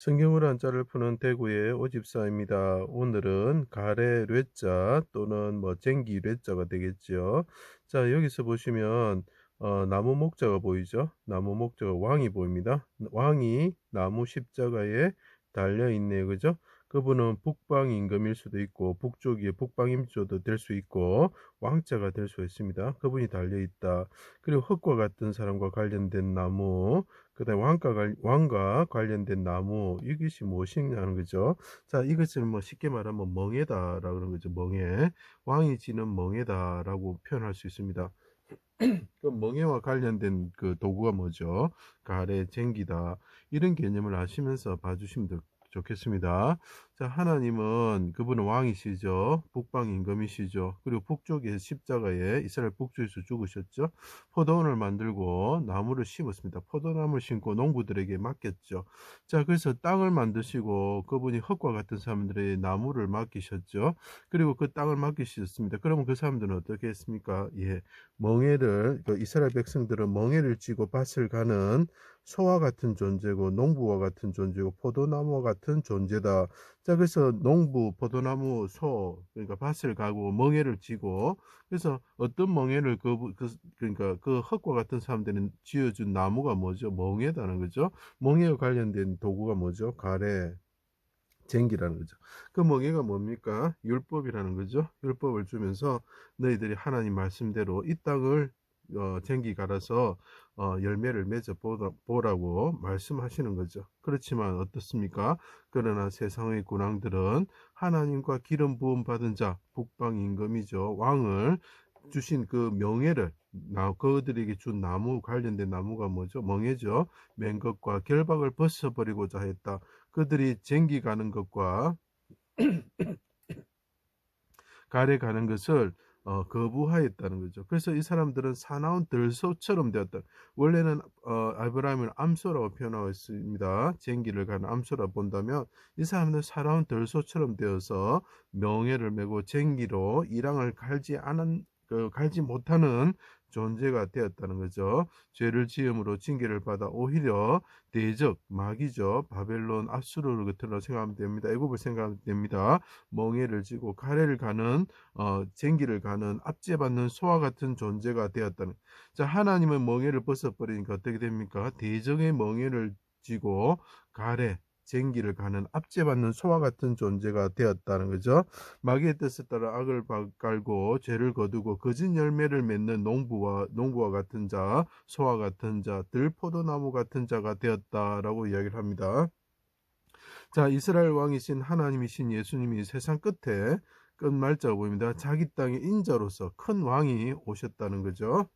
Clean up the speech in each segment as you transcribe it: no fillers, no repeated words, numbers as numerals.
성경으로 한자를 푸는 대구의 오집사입니다. 오늘은 가래 뢰자 또는 쟁기 뢰자가 되겠죠. 자, 여기서 보시면 나무 목자가 보이죠? 나무 목자가 왕이 보입니다. 왕이 나무 십자가에 달려 있네요. 그죠? 그분은 북방 임금일 수도 있고 북쪽의 북방 임조도 될 수 있고 왕자가 될 수 있습니다. 그분이 달려 있다. 그리고 흙과 같은 사람과 관련된 나무, 그다음에 왕과 관련된 나무, 이것이 무엇이냐는 거죠. 자, 이것을 쉽게 말하면 멍에다라고 그러는 거죠. 멍에. 왕이 지는 멍에다라고 표현할 수 있습니다. 그 멍에와 관련된 그 도구가 뭐죠? 가래, 쟁기다. 이런 개념을 아시면서 봐주시면 좋겠습니다. 자, 하나님은 그분은 왕이시죠. 북방 임금이시죠. 그리고 북쪽에 십자가에 이스라엘 북쪽에서 죽으셨죠. 포도원을 만들고 나무를 심었습니다. 포도나무를 심고 농부들에게 맡겼죠. 자, 그래서 땅을 만드시고 그분이 흙과 같은 사람들의 나무를 맡기셨죠. 그리고 그 땅을 맡기셨습니다. 그러면 그 사람들은 어떻게 했습니까? 예, 이스라엘 백성들은 멍에를 쥐고 밭을 가는 소와 같은 존재고 농부와 같은 존재고 포도나무와 같은 존재다. 자, 그래서 농부, 포도나무, 소, 그러니까 밭을 가고 멍에를 쥐고, 그래서 어떤 멍에를 그러니까 그 흙과 같은 사람들은 쥐어준 나무가 뭐죠? 멍에다는 거죠. 멍에와 관련된 도구가 뭐죠? 가래, 쟁기라는 거죠. 그 멍에가 뭡니까? 율법이라는 거죠. 율법을 주면서 너희들이 하나님 말씀대로 이 땅을 쟁기 갈아서 열매를 맺어 보라고 말씀하시는 거죠. 그렇지만 어떻습니까? 그러나 세상의 군왕들은 하나님과 기름 부음 받은 자, 북방 임금이죠. 왕을 주신 그 명예를 그들에게 준 나무, 관련된 나무가 뭐죠? 멍에죠. 맨 것과 결박을 벗어버리고자 했다. 그들이 쟁기 가는 것과 가래 가는 것을 거부하였다는 거죠. 그래서 이 사람들은 사나운 들소처럼 되었다. 원래는 아브라함을 암소라고 표현하고 있습니다. 쟁기를 가는 암소라 본다면 이 사람들은 사나운 들소처럼 되어서 명예를 메고 쟁기로 이랑을 갈지 못하는 존재가 되었다는 거죠. 죄를 지음으로 징계를 받아 오히려 대적, 마귀죠. 바벨론, 압수르 같은 걸 생각하면 됩니다. 애굽을 생각하면 됩니다. 멍에를 쥐고 가래를 가는 쟁기를 가는 압제받는 소와 같은 존재가 되었다는. 자, 하나님은 멍에를 벗어버리니까 어떻게 됩니까? 대적의 멍에를 쥐고 가래 쟁기를 가는 압제받는 소와 같은 존재가 되었다는 거죠. 마귀의 뜻에 따라 악을 깔고 죄를 거두고 거짓 열매를 맺는 농부와 같은 자, 소와 같은 자, 들포도나무 같은 자가 되었다라고 이야기를 합니다. 자, 이스라엘 왕이신 하나님이신 예수님이 세상 끝에 끝말자가 보입니다. 자기 땅의 인자로서 큰 왕이 오셨다는 거죠.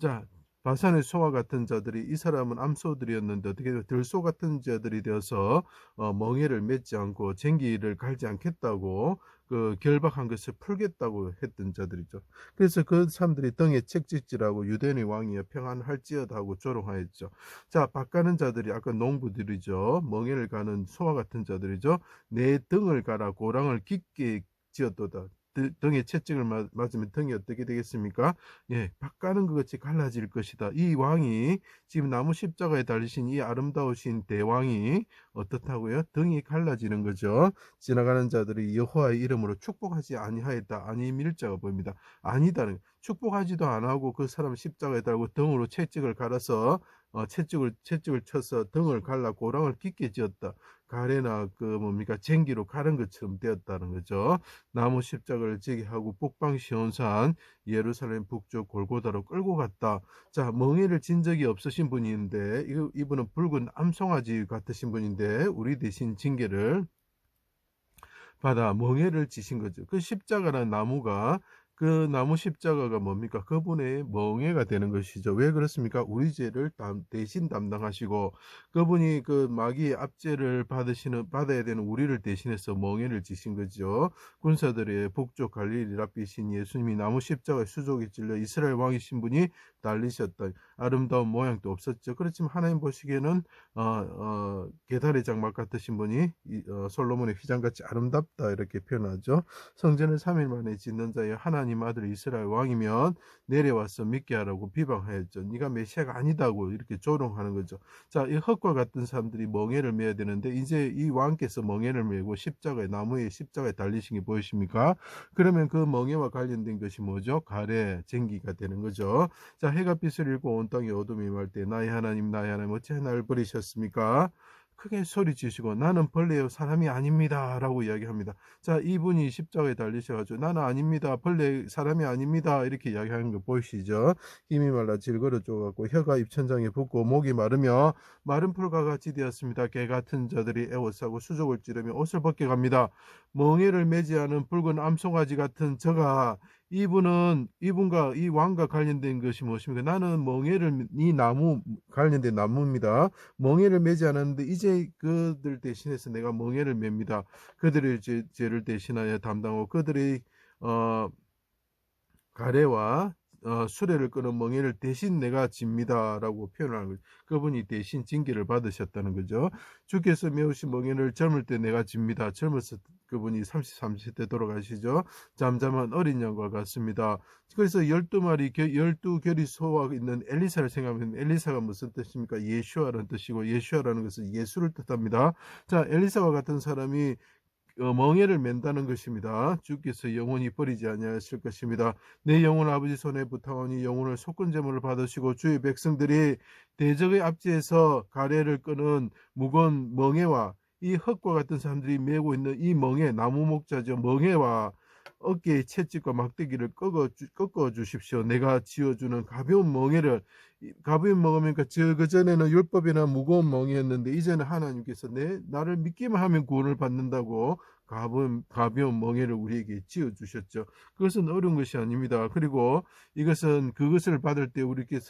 자, 바산의 소와 같은 자들이 이 사람은 암소들이었는데 어떻게 들소 같은 자들이 되어서 멍에를 맺지 않고 쟁기를 갈지 않겠다고 그 결박한 것을 풀겠다고 했던 자들이죠. 그래서 그 사람들이 등에 책찍질하고 유대인의 왕이여 평안할지어다 하고 조롱하였죠. 자, 밭가는 자들이 아까 농부들이죠. 멍에를 가는 소와 같은 자들이죠. 내 등을 가라 고랑을 깊게 지었도다. 등에 채찍을 맞으면 등이 어떻게 되겠습니까? 예, 밭가는 것 같이 갈라질 것이다. 이 왕이 지금 나무 십자가에 달리신 이 아름다우신 대왕이 어떻다고요? 등이 갈라지는 거죠. 지나가는 자들이 여호와의 이름으로 축복하지 아니하였다. 아니밀자가 보입니다. 아니다는 축복하지도 안 하고 그 사람 십자가에 달고 등으로 채찍을 갈아서 채찍을 쳐서 등을 갈라 고랑을 깊게 지었다. 가래나 쟁기로 가른 것처럼 되었다는 거죠. 나무 십자가를 지게 하고 북방 시온산 예루살렘 북쪽 골고다로 끌고 갔다. 자, 멍에를 진 적이 없으신 분인데 이분은 붉은 암송아지 같으신 분인데 우리 대신 징계를 받아 멍에를 지신 거죠. 그 십자가라는 나무가 그 나무 십자가가 뭡니까? 그분의 멍에가 되는 것이죠. 왜 그렇습니까? 우리 죄를 대신 담당하시고 그분이 그 마귀의 압제를 받아야 되는 우리를 대신해서 멍에를 지신 거죠. 군사들의 북쪽 갈릴리 라비신 예수님이 나무 십자가에 수족에 찔려 이스라엘 왕이신 분이 달리셨다. 아름다운 모양도 없었죠. 그렇지만 하나님 보시기에는 게다리 장막 같으신 분이 솔로몬의 휘장같이 아름답다 이렇게 표현하죠. 성전을 3일 만에 짓는 자여 하나님 아들 이스라엘 왕이면 내려와서 믿게 하라고 비방하였죠. 네가 메시아가 아니다고 이렇게 조롱하는 거죠. 자, 이 흙과 같은 사람들이 멍에를 메야 되는데 이제 이 왕께서 멍에를 메고 나무에 십자가에 달리신 게 보이십니까? 그러면 그 멍에와 관련된 것이 뭐죠? 가래, 쟁기가 되는 거죠. 자, 해가 빛을 잃고 온 땅에 어둠이 임할 때 나의 하나님 어찌 나를 버리셨습니까? 크게 소리치시고 나는 벌레요 사람이 아닙니다 라고 이야기합니다. 자, 이분이 십자가에 달리셔가지고 나는 아닙니다, 벌레 사람이 아닙니다 이렇게 이야기하는 거 보이시죠? 힘이 말라 질거려 쪼갖고 혀가 입천장에 붙고 목이 마르며 마른 풀과 같이 되었습니다. 개 같은 자들이 애워싸고 수족을 찌르며 옷을 벗겨갑니다. 멍에를 매지 않은 붉은 암송아지 같은 저가 이분과 이 왕과 관련된 것이 무엇입니까? 나는 이 나무 관련된 나무입니다. 멍에를 매지 않았는데 이제 그들 대신해서 내가 멍에를 맵니다. 그들의 죄를 대신하여 담당하고 그들의 가래와 수레를 끄는 멍에를 대신 내가 집니다라고 표현하는 거죠. 그분이 대신 징계를 받으셨다는 거죠. 주께서 메우신 멍에를 젊을 때 내가 집니다. 젊었을 그분이 30대 돌아가시죠. 잠잠한 어린 양과 같습니다. 그래서 12결이 소와 있는 엘리사를 생각하면 엘리사가 무슨 뜻입니까? 예슈아라는 뜻이고 예슈아라는 것은 예수를 뜻합니다. 자, 엘리사와 같은 사람이 멍에를 맨다는 것입니다. 주께서 영원히 버리지 아니하실 것입니다. 내 영혼 아버지 손에 부탁하니 영혼을 속건제물을 받으시고 주의 백성들이 대적의 앞지에서 가래를 끄는 무거운 멍에와 이 흙과 같은 사람들이 메고 있는 이 멍에, 나무 목자죠. 멍에와 어깨의 채찍과 막대기를 꺾어 주십시오. 내가 지어주는 가벼운 멍에를, 가벼운 멍이니까 그 전에는 율법이나 무거운 멍이었는데 이제는 하나님께서 나를 믿기만 하면 구원을 받는다고 가벼운 멍에를 우리에게 지어 주셨죠. 그것은 어려운 것이 아닙니다. 그리고 이것은 그것을 받을 때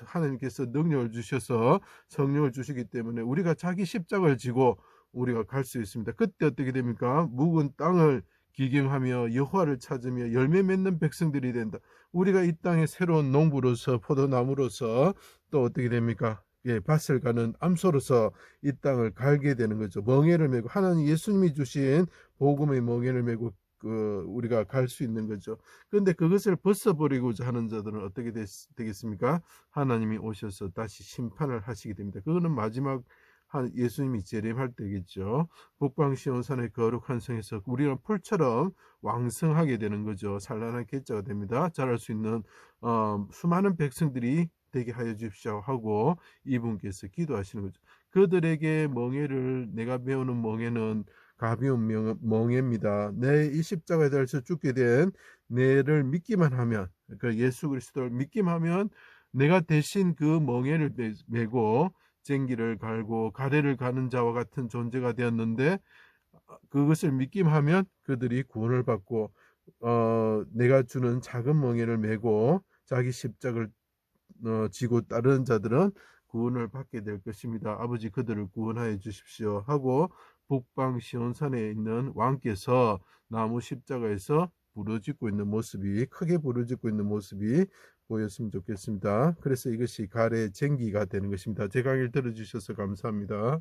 하나님께서 능력을 주셔서 성령을 주시기 때문에 우리가 자기 십자가를 지고 우리가 갈 수 있습니다. 그때 어떻게 됩니까? 묵은 땅을 기경하며 여호와를 찾으며 열매 맺는 백성들이 된다. 우리가 이 땅에 새로운 농부로서 포도나무로서 또 어떻게 됩니까? 예, 밭을 가는 암소로서 이 땅을 갈게 되는 거죠. 멍에를 메고 하나님 예수님이 주신 복음의 멍에를 메고 우리가 갈 수 있는 거죠. 그런데 그것을 벗어버리고자 하는 자들은 어떻게 되겠습니까? 하나님이 오셔서 다시 심판을 하시게 됩니다. 그거는 마지막 예수님이 재림할 때겠죠. 북방시온산의 거룩한 성에서 우리는 풀처럼 왕성하게 되는 거죠. 산란한 계자가 됩니다. 자랄 수 있는 수많은 백성들이 되게 하여 주십시오 하고 이분께서 기도하시는 거죠. 그들에게 내가 배우는 멍에는 가벼운 멍에입니다. 내 이 십자가에 달려서 죽게 된 내를 믿기만 하면, 그 예수 그리스도를 믿기만 하면 내가 대신 그 멍에를 메고 쟁기를 갈고 가래를 가는 자와 같은 존재가 되었는데 그것을 믿기만 하면 그들이 구원을 받고 내가 주는 작은 멍에를 메고 자기 십자가를 지고 따르는 자들은 구원을 받게 될 것입니다. 아버지 그들을 구원하여 주십시오 하고 북방 시온산에 있는 왕께서 나무 십자가에서 크게 부르짖고 있는 모습이 보였으면 좋겠습니다. 그래서 이것이 가래 쟁기가 되는 것입니다. 제 강의를 들어주셔서 감사합니다.